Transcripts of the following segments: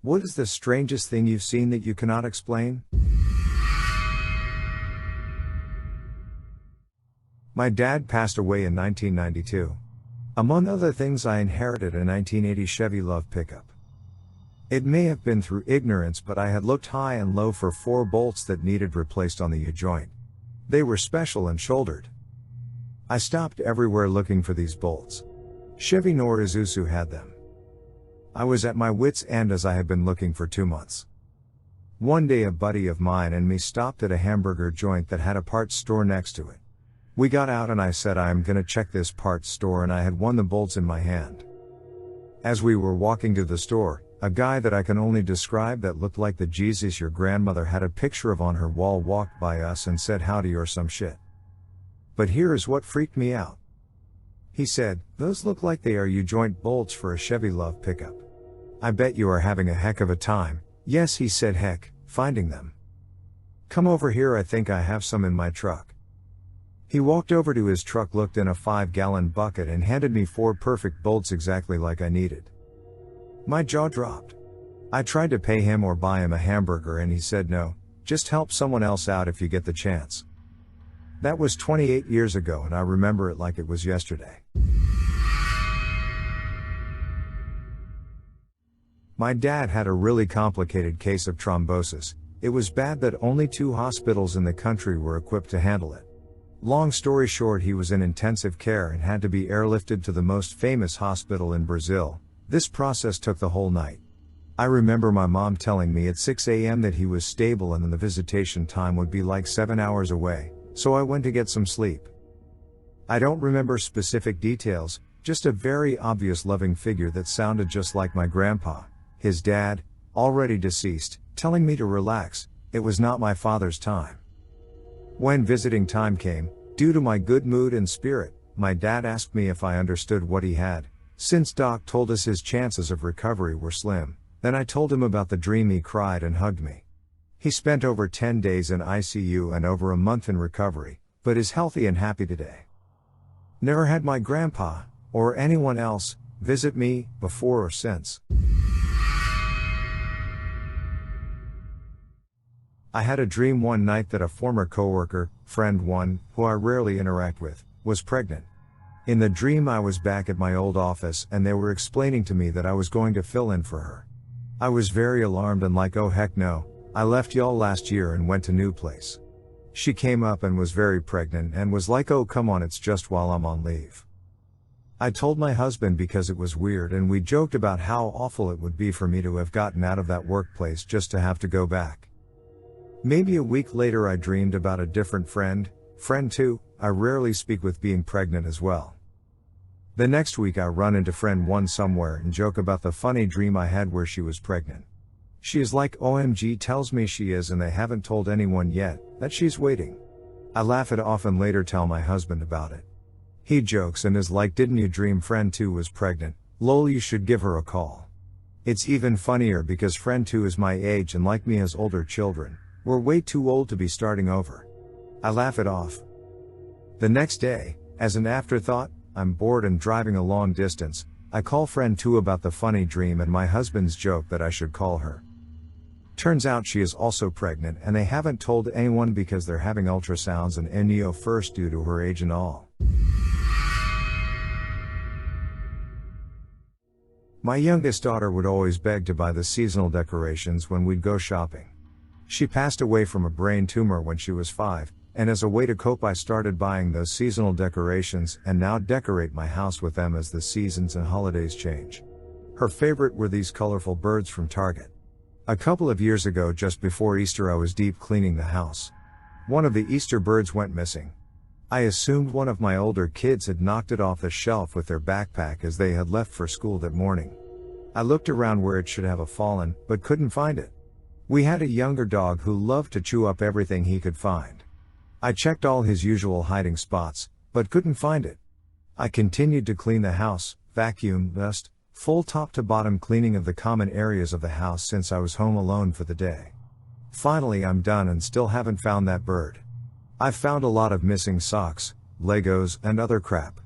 What is the strangest thing you've seen that you cannot explain? My dad passed away in 1992. Among other things, I inherited a 1980 Chevy Love pickup. It may have been through ignorance, but I had looked high and low for 4 bolts that needed replaced on the U-joint. They were special and shouldered. I stopped everywhere looking for these bolts. Chevy nor Isuzu had them. I was at my wits' end as I had been looking for 2 months. One day a buddy of mine and me stopped at a hamburger joint that had a parts store next to it. We got out and I said I am gonna check this parts store, and I had one of the bolts in my hand. As we were walking to the store, a guy that I can only describe that looked like the Jesus your grandmother had a picture of on her wall walked by us and said howdy or some shit. But here is what freaked me out. He said, "Those look like they are U-joint bolts for a Chevy Love pickup. I bet you are having a heck of a time." Yes, he said, heck, finding them. "Come over here, I think I have some in my truck." He walked over to his truck, looked in a 5-gallon bucket and handed me 4 perfect bolts exactly like I needed. My jaw dropped. I tried to pay him or buy him a hamburger and he said no, just help someone else out if you get the chance. That was 28 years ago and I remember it like it was yesterday. My dad had a really complicated case of thrombosis. It was bad that only 2 hospitals in the country were equipped to handle it. Long story short, he was in intensive care and had to be airlifted to the most famous hospital in Brazil. This process took the whole night. I remember my mom telling me at 6 a.m. that he was stable and then the visitation time would be like 7 hours away, so I went to get some sleep. I don't remember specific details, just a very obvious loving figure that sounded just like my grandpa, his dad, already deceased, telling me to relax. It was not my father's time. When visiting time came, due to my good mood and spirit, my dad asked me if I understood what he had, since Doc told us his chances of recovery were slim. Then I told him about the dream. He cried and hugged me. He spent over 10 days in ICU and over a month in recovery, but is healthy and happy today. Never had my grandpa, or anyone else, visit me, before or since. I had a dream one night that a former coworker, friend one, who I rarely interact with, was pregnant. In the dream I was back at my old office and they were explaining to me that I was going to fill in for her. I was very alarmed and like, oh heck no, I left y'all last year and went to new place. She came up and was very pregnant and was like, oh come on, it's just while I'm on leave. I told my husband because it was weird and we joked about how awful it would be for me to have gotten out of that workplace just to have to go back. Maybe a week later I dreamed about a different friend two, I rarely speak with, being pregnant as well. The next week I run into friend one somewhere and joke about the funny dream I had where she was pregnant. She is like, OMG, tells me she is and they haven't told anyone yet, that she's waiting. I laugh it off and later tell my husband about it. He jokes and is like, didn't you dream friend 2 was pregnant? Lol, you should give her a call. It's even funnier because friend 2 is my age and like me has older children. We're way too old to be starting over. I laugh it off. The next day, as an afterthought, I'm bored and driving a long distance. I call friend 2 about the funny dream and my husband's joke that I should call her. Turns out she is also pregnant and they haven't told anyone because they're having ultrasounds and endo first due to her age and all. My youngest daughter would always beg to buy the seasonal decorations when we'd go shopping. She passed away from a brain tumor when she was 5, and as a way to cope I started buying those seasonal decorations and now decorate my house with them as the seasons and holidays change. Her favorite were these colorful birds from Target. A couple of years ago, just before Easter, I was deep cleaning the house. One of the Easter birds went missing. I assumed one of my older kids had knocked it off the shelf with their backpack as they had left for school that morning. I looked around where it should have fallen, but couldn't find it. We had a younger dog who loved to chew up everything he could find. I checked all his usual hiding spots, but couldn't find it. I continued to clean the house, vacuum, dust, full top to bottom cleaning of the common areas of the house since I was home alone for the day. Finally I'm done and still haven't found that bird. I've found a lot of missing socks, Legos, and other crap.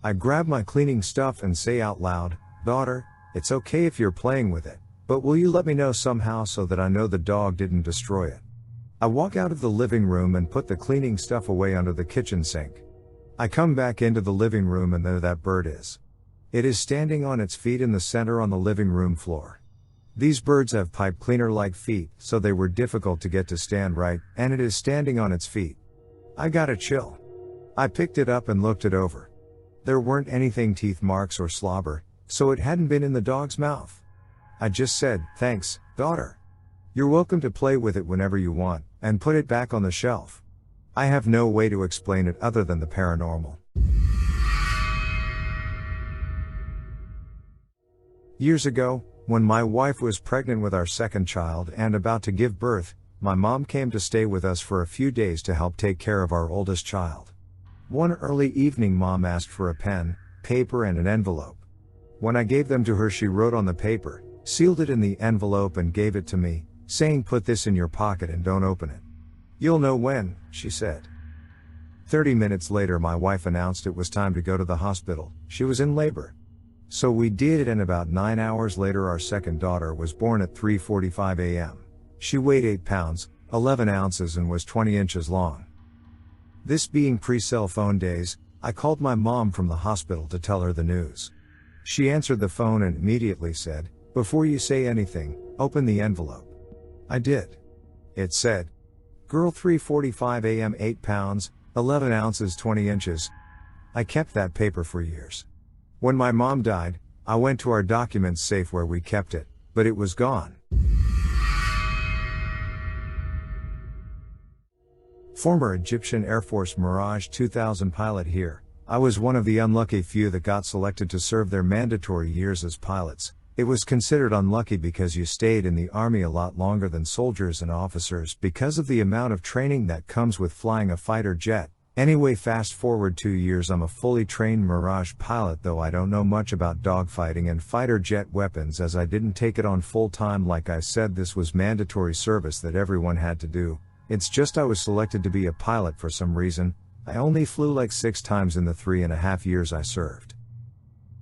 I grab my cleaning stuff and say out loud, daughter, it's okay if you're playing with it, But will you let me know somehow so that I know the dog didn't destroy it? I walk out of the living room and put the cleaning stuff away under the kitchen sink. I come back into the living room and there that bird is. It is standing on its feet in the center on the living room floor. These birds have pipe cleaner-like feet, so they were difficult to get to stand right, and it is standing on its feet. I got a chill. I picked it up and looked it over. There weren't anything teeth marks or slobber, so it hadn't been in the dog's mouth. I just said, "Thanks, daughter. You're welcome to play with it whenever you want," and put it back on the shelf. I have no way to explain it other than the paranormal. Years ago, when my wife was pregnant with our second child and about to give birth, my mom came to stay with us for a few days to help take care of our oldest child. One early evening, Mom asked for a pen, paper, and an envelope. When I gave them to her, she wrote on the paper, sealed it in the envelope, and gave it to me, saying, "Put this in your pocket and don't open it. You'll know when," she said. 30 minutes later, my wife announced it was time to go to the hospital. She was in labor. So we did, and about 9 hours later our second daughter was born at 3:45 a.m. She weighed 8 pounds, 11 ounces and was 20 inches long. This being pre-cell phone days, I called my mom from the hospital to tell her the news. She answered the phone and immediately said, "Before you say anything, open the envelope." I did. It said, "Girl 3:45 a.m. 8 pounds, 11 ounces 20 inches. I kept that paper for years. When my mom died, I went to our documents safe where we kept it, but it was gone. Former Egyptian Air Force Mirage 2000 pilot here. I was one of the unlucky few that got selected to serve their mandatory years as pilots. It was considered unlucky because you stayed in the Army a lot longer than soldiers and officers because of the amount of training that comes with flying a fighter jet. Anyway, fast forward 2 years, I'm a fully trained Mirage pilot, though I don't know much about dogfighting and fighter jet weapons as I didn't take it on full time. Like I said, this was mandatory service that everyone had to do. It's just I was selected to be a pilot for some reason. I only flew like 6 times in the 3.5 years I served.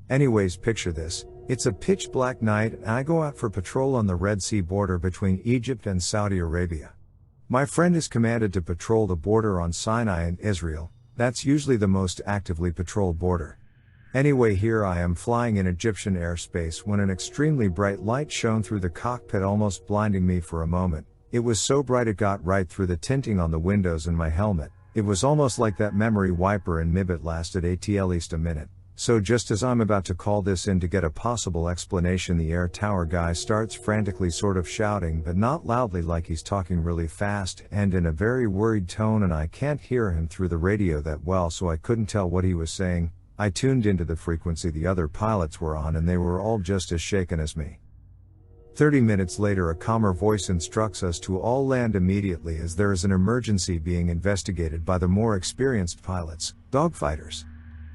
Anyways, picture this. It's a pitch black night and I go out for patrol on the Red Sea border between Egypt and Saudi Arabia. My friend is commanded to patrol the border on Sinai and Israel. That's usually the most actively patrolled border. Anyway, here I am flying in Egyptian airspace when an extremely bright light shone through the cockpit, almost blinding me for a moment. It was so bright it got right through the tinting on the windows and my helmet. It was almost like that memory wiper in MIB. It lasted at least a minute. So just as I'm about to call this in to get a possible explanation, the air tower guy starts frantically sort of shouting, but not loudly, like he's talking really fast and in a very worried tone, and I can't hear him through the radio that well, so I couldn't tell what he was saying. I tuned into the frequency the other pilots were on and they were all just as shaken as me. 30 minutes later, a calmer voice instructs us to all land immediately as there is an emergency being investigated by the more experienced pilots, dogfighters.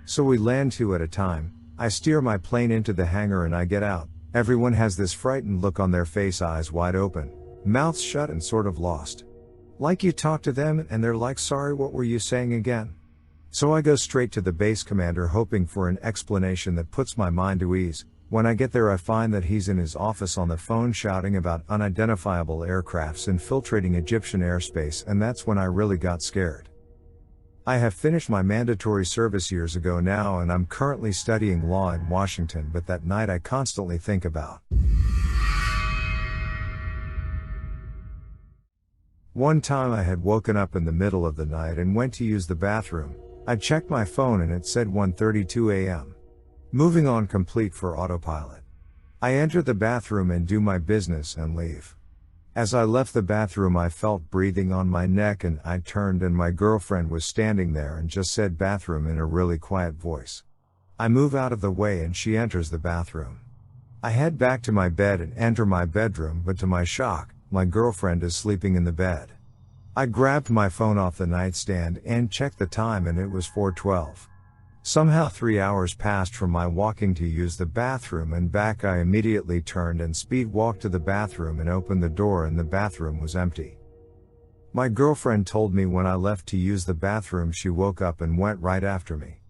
So we land 2 at a time. I steer my plane into the hangar and I get out. Everyone has this frightened look on their face, eyes wide open, mouths shut and sort of lost. Like you talk to them and they're like, "Sorry, what were you saying again?" So I go straight to the base commander hoping for an explanation that puts my mind to ease. When I get there, I find that he's in his office on the phone shouting about unidentifiable aircrafts infiltrating Egyptian airspace, and that's when I really got scared. I have finished my mandatory service years ago now and I'm currently studying law in Washington, but that night I constantly think about. One time I had woken up in the middle of the night and went to use the bathroom. I checked my phone and it said 1:32 a.m. Moving on, complete for autopilot. I enter the bathroom and do my business and leave. As I left the bathroom, I felt breathing on my neck and I turned and my girlfriend was standing there and just said "bathroom" in a really quiet voice. I move out of the way and she enters the bathroom. I head back to my bed and enter my bedroom, but to my shock, my girlfriend is sleeping in the bed. I grabbed my phone off the nightstand and checked the time and it was 4:12. Somehow 3 hours passed from my walking to use the bathroom and back. I immediately turned and speed walked to the bathroom and opened the door and the bathroom was empty. My girlfriend told me when I left to use the bathroom she woke up and went right after me.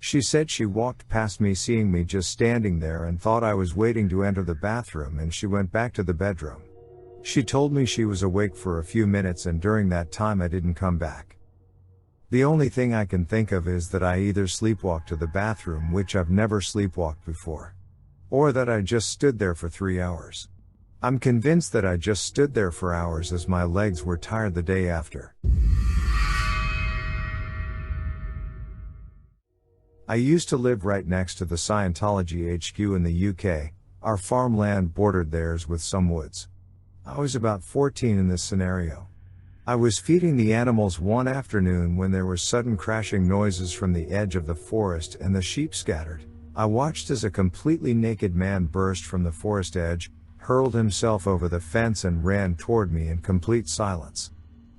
She said she walked past me seeing me just standing there and thought I was waiting to enter the bathroom, and she went back to the bedroom. She told me she was awake for a few minutes, and during that time I didn't come back. The only thing I can think of is that I either sleepwalked to the bathroom, which I've never sleepwalked before, or that I just stood there for 3 hours. I'm convinced that I just stood there for hours as my legs were tired the day after. I used to live right next to the Scientology HQ in the UK. Our farmland bordered theirs with some woods. I was about 14 in this scenario. I was feeding the animals one afternoon when there were sudden crashing noises from the edge of the forest and the sheep scattered. I watched as a completely naked man burst from the forest edge, hurled himself over the fence and ran toward me in complete silence.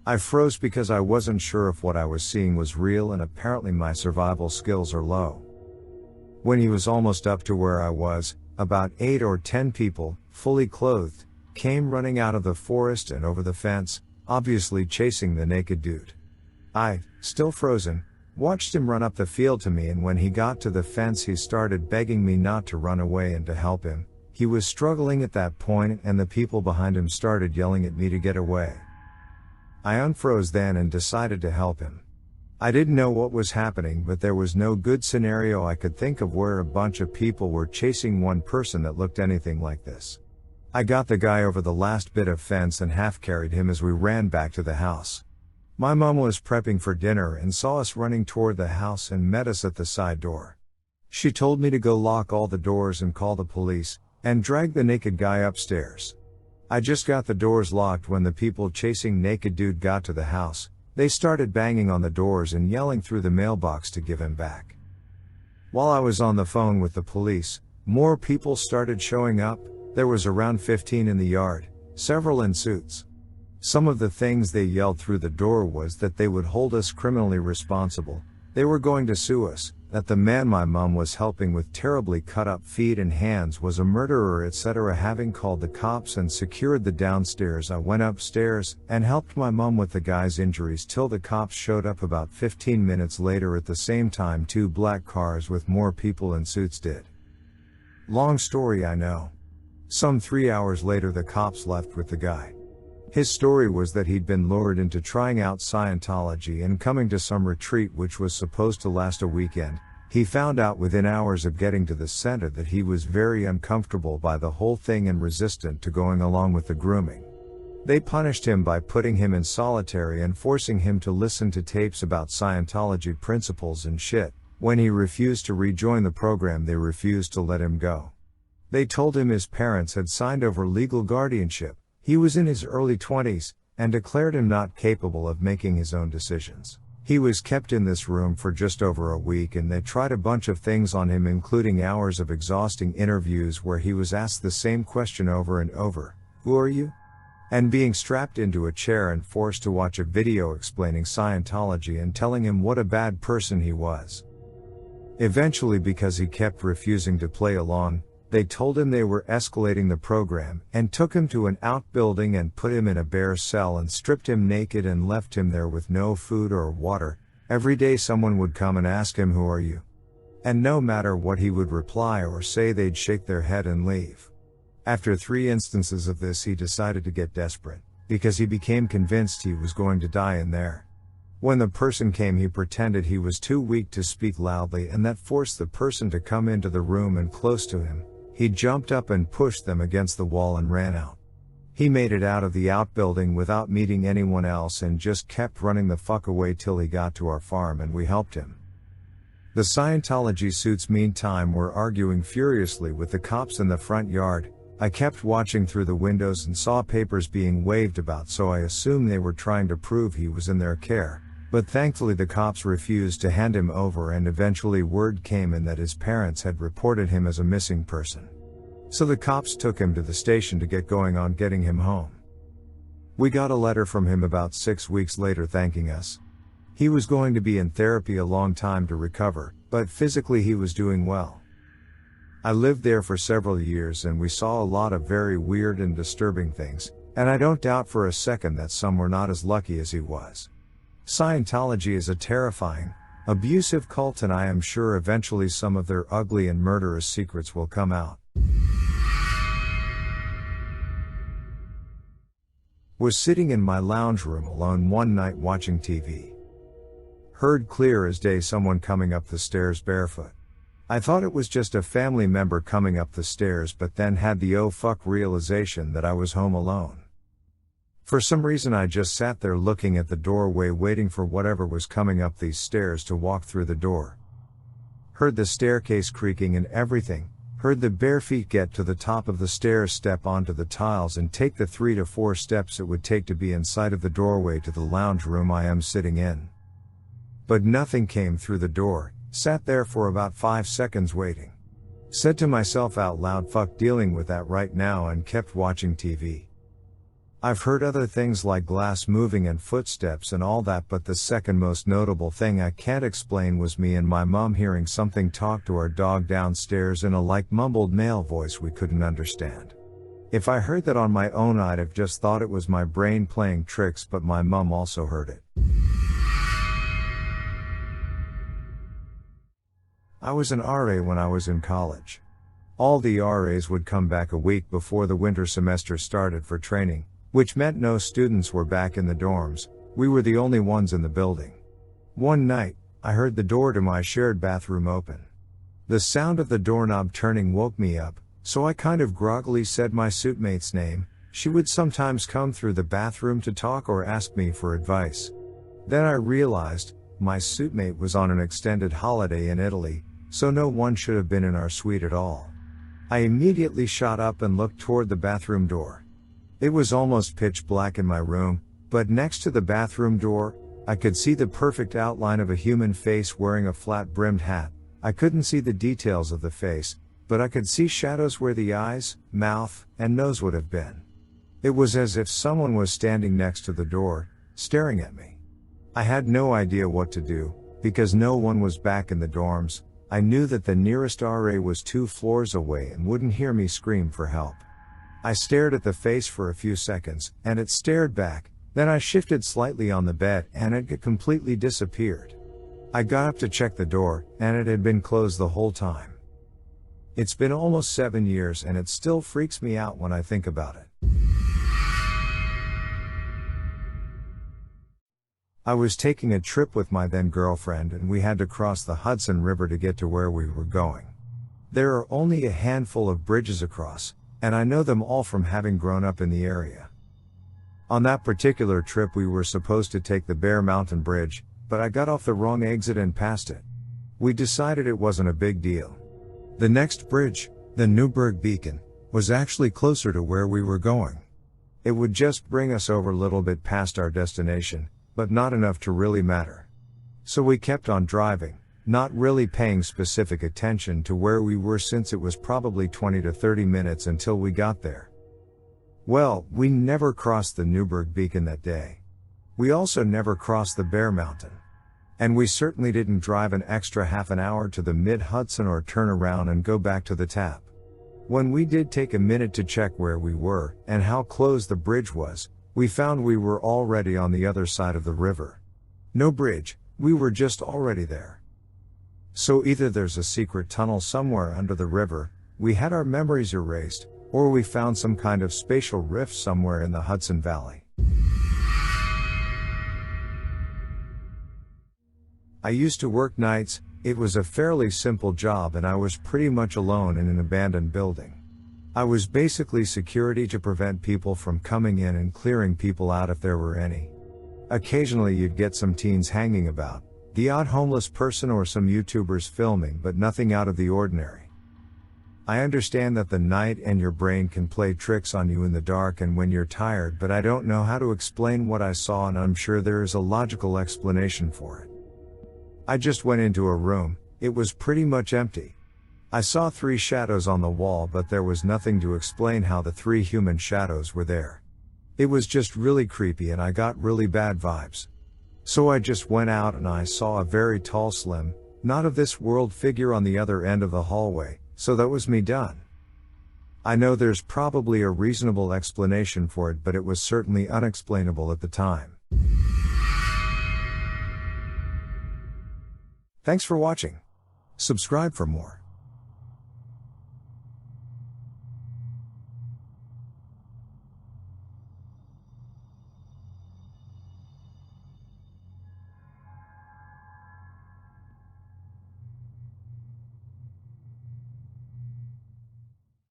I froze because I wasn't sure if what I was seeing was real, and apparently my survival skills are low. When he was almost up to where I was, about 8 or 10 people, fully clothed, came running out of the forest and over the fence, obviously chasing the naked dude. I, still frozen, watched him run up the field to me, and when he got to the fence he started begging me not to run away and to help him. He was struggling at that point, and the people behind him started yelling at me to get away. I unfroze then and decided to help him. I didn't know what was happening, but there was no good scenario I could think of where a bunch of people were chasing one person that looked anything like this. I got the guy over the last bit of fence and half carried him as we ran back to the house. My mom was prepping for dinner and saw us running toward the house and met us at the side door. She told me to go lock all the doors and call the police, and drag the naked guy upstairs. I just got the doors locked when the people chasing naked dude got to the house. They started banging on the doors and yelling through the mailbox to give him back. While I was on the phone with the police, more people started showing up. There was around 15 in the yard, several in suits. Some of the things they yelled through the door was that they would hold us criminally responsible, they were going to sue us, that the man my mom was helping with terribly cut up feet and hands was a murderer, etc. Having called the cops and secured the downstairs, I went upstairs and helped my mom with the guy's injuries till the cops showed up about 15 minutes later. At the same time, 2 black cars with more people in suits did. Long story, I know. Some 3 hours later the cops left with the guy. His story was that he'd been lured into trying out Scientology and coming to some retreat which was supposed to last a weekend. He found out within hours of getting to the center that he was very uncomfortable by the whole thing and resistant to going along with the grooming. They punished him by putting him in solitary and forcing him to listen to tapes about Scientology principles and shit. When he refused to rejoin the program, they refused to let him go. They told him his parents had signed over legal guardianship. He was in his early 20s, and declared him not capable of making his own decisions. He was kept in this room for just over a week, and they tried a bunch of things on him, including hours of exhausting interviews where he was asked the same question over and over, "Who are you?" and being strapped into a chair and forced to watch a video explaining Scientology and telling him what a bad person he was. Eventually, because he kept refusing to play along, they told him they were escalating the program and took him to an outbuilding and put him in a bare cell and stripped him naked and left him there with no food or water. Every day someone would come and ask him, "Who are you?" And no matter what he would reply or say, they'd shake their head and leave. After 3 instances of this, he decided to get desperate, because he became convinced he was going to die in there. When the person came, he pretended he was too weak to speak loudly, and that forced the person to come into the room and close to him. He jumped up and pushed them against the wall and ran out. He made it out of the outbuilding without meeting anyone else and just kept running the fuck away till he got to our farm, and we helped him. The Scientology suits meantime were arguing furiously with the cops in the front yard. I kept watching through the windows and saw papers being waved about, so I assumed they were trying to prove he was in their care. But thankfully the cops refused to hand him over, and eventually word came in that his parents had reported him as a missing person. So the cops took him to the station to get going on getting him home. We got a letter from him about 6 weeks later thanking us. He was going to be in therapy a long time to recover, but physically he was doing well. I lived there for several years and we saw a lot of very weird and disturbing things, and I don't doubt for a second that some were not as lucky as he was. Scientology is a terrifying, Abusive cult, and I am sure eventually some of their ugly and murderous secrets will come out. Was sitting in my lounge room alone one night watching TV. Heard clear as day someone coming up the stairs barefoot. I thought it was just a family member coming up the stairs, but then had the oh fuck realization that I was home alone. For some reason I just sat there looking at the doorway waiting for whatever was coming up these stairs to walk through the door. Heard the staircase creaking and everything, heard the bare feet get to the top of the stairs, step onto the tiles and take the 3 to 4 steps it would take to be inside of the doorway to the lounge room I am sitting in. But nothing came through the door, sat there for about 5 seconds waiting. Said to myself out loud, fuck dealing with that right now, and kept watching TV. I've heard other things like glass moving and footsteps and all that, but the second most notable thing I can't explain was me and my mom hearing something talk to our dog downstairs in a like mumbled male voice we couldn't understand. If I heard that on my own I'd have just thought it was my brain playing tricks, but my mom also heard it. I was an RA when I was in college. All the RAs would come back a week before the winter semester started for training, which meant no students were back in the dorms. We were the only ones in the building. One night, I heard the door to my shared bathroom open. The sound of the doorknob turning woke me up, so I kind of groggily said my suitmate's name. She would sometimes come through the bathroom to talk or ask me for advice. Then I realized, my suitmate was on an extended holiday in Italy, so no one should have been in our suite at all. I immediately shot up and looked toward the bathroom door. It was almost pitch black in my room, but next to the bathroom door, I could see the perfect outline of a human face wearing a flat-brimmed hat. I couldn't see the details of the face, but I could see shadows where the eyes, mouth, and nose would have been. It was as if someone was standing next to the door, staring at me. I had no idea what to do, because no one was back in the dorms. I knew that the nearest RA was 2 floors away and wouldn't hear me scream for help. I stared at the face for a few seconds, and it stared back. Then I shifted slightly on the bed and it completely disappeared. I got up to check the door, and it had been closed the whole time. It's been almost 7 years and it still freaks me out when I think about it. I was taking a trip with my then girlfriend and we had to cross the Hudson River to get to where we were going. There are only a handful of bridges across, and I know them all from having grown up in the area. On that particular trip we were supposed to take the Bear Mountain Bridge, but I got off the wrong exit and passed it. We decided it wasn't a big deal. The next bridge, the Newburgh Beacon, was actually closer to where we were going. It would just bring us over a little bit past our destination, but not enough to really matter. So we kept on driving, not really paying specific attention to where we were since it was probably 20 to 30 minutes until we got there. Well, we never crossed the Newburgh Beacon that day. We also never crossed the Bear Mountain. And we certainly didn't drive an extra half an hour to the mid-Hudson or turn around and go back to the tap. When we did take a minute to check where we were and how close the bridge was, we found we were already on the other side of the river. No bridge, we were just already there. So either there's a secret tunnel somewhere under the river, we had our memories erased, or we found some kind of spatial rift somewhere in the Hudson Valley. I used to work nights. It was a fairly simple job and I was pretty much alone in an abandoned building. I was basically security to prevent people from coming in and clearing people out if there were any. Occasionally you'd get some teens hanging about, the odd homeless person or some YouTubers filming, but nothing out of the ordinary. I understand that the night and your brain can play tricks on you in the dark and when you're tired, but I don't know how to explain what I saw, and I'm sure there is a logical explanation for it. I just went into a room. It was pretty much empty. I saw 3 shadows on the wall, but there was nothing to explain how the 3 human shadows were there. It was just really creepy and I got really bad vibes. So I just went out and I saw a very tall, slim, not of this world figure on the other end of the hallway, so that was me done. I know there's probably a reasonable explanation for it, but it was certainly unexplainable at the time. Thanks for watching. Subscribe for more.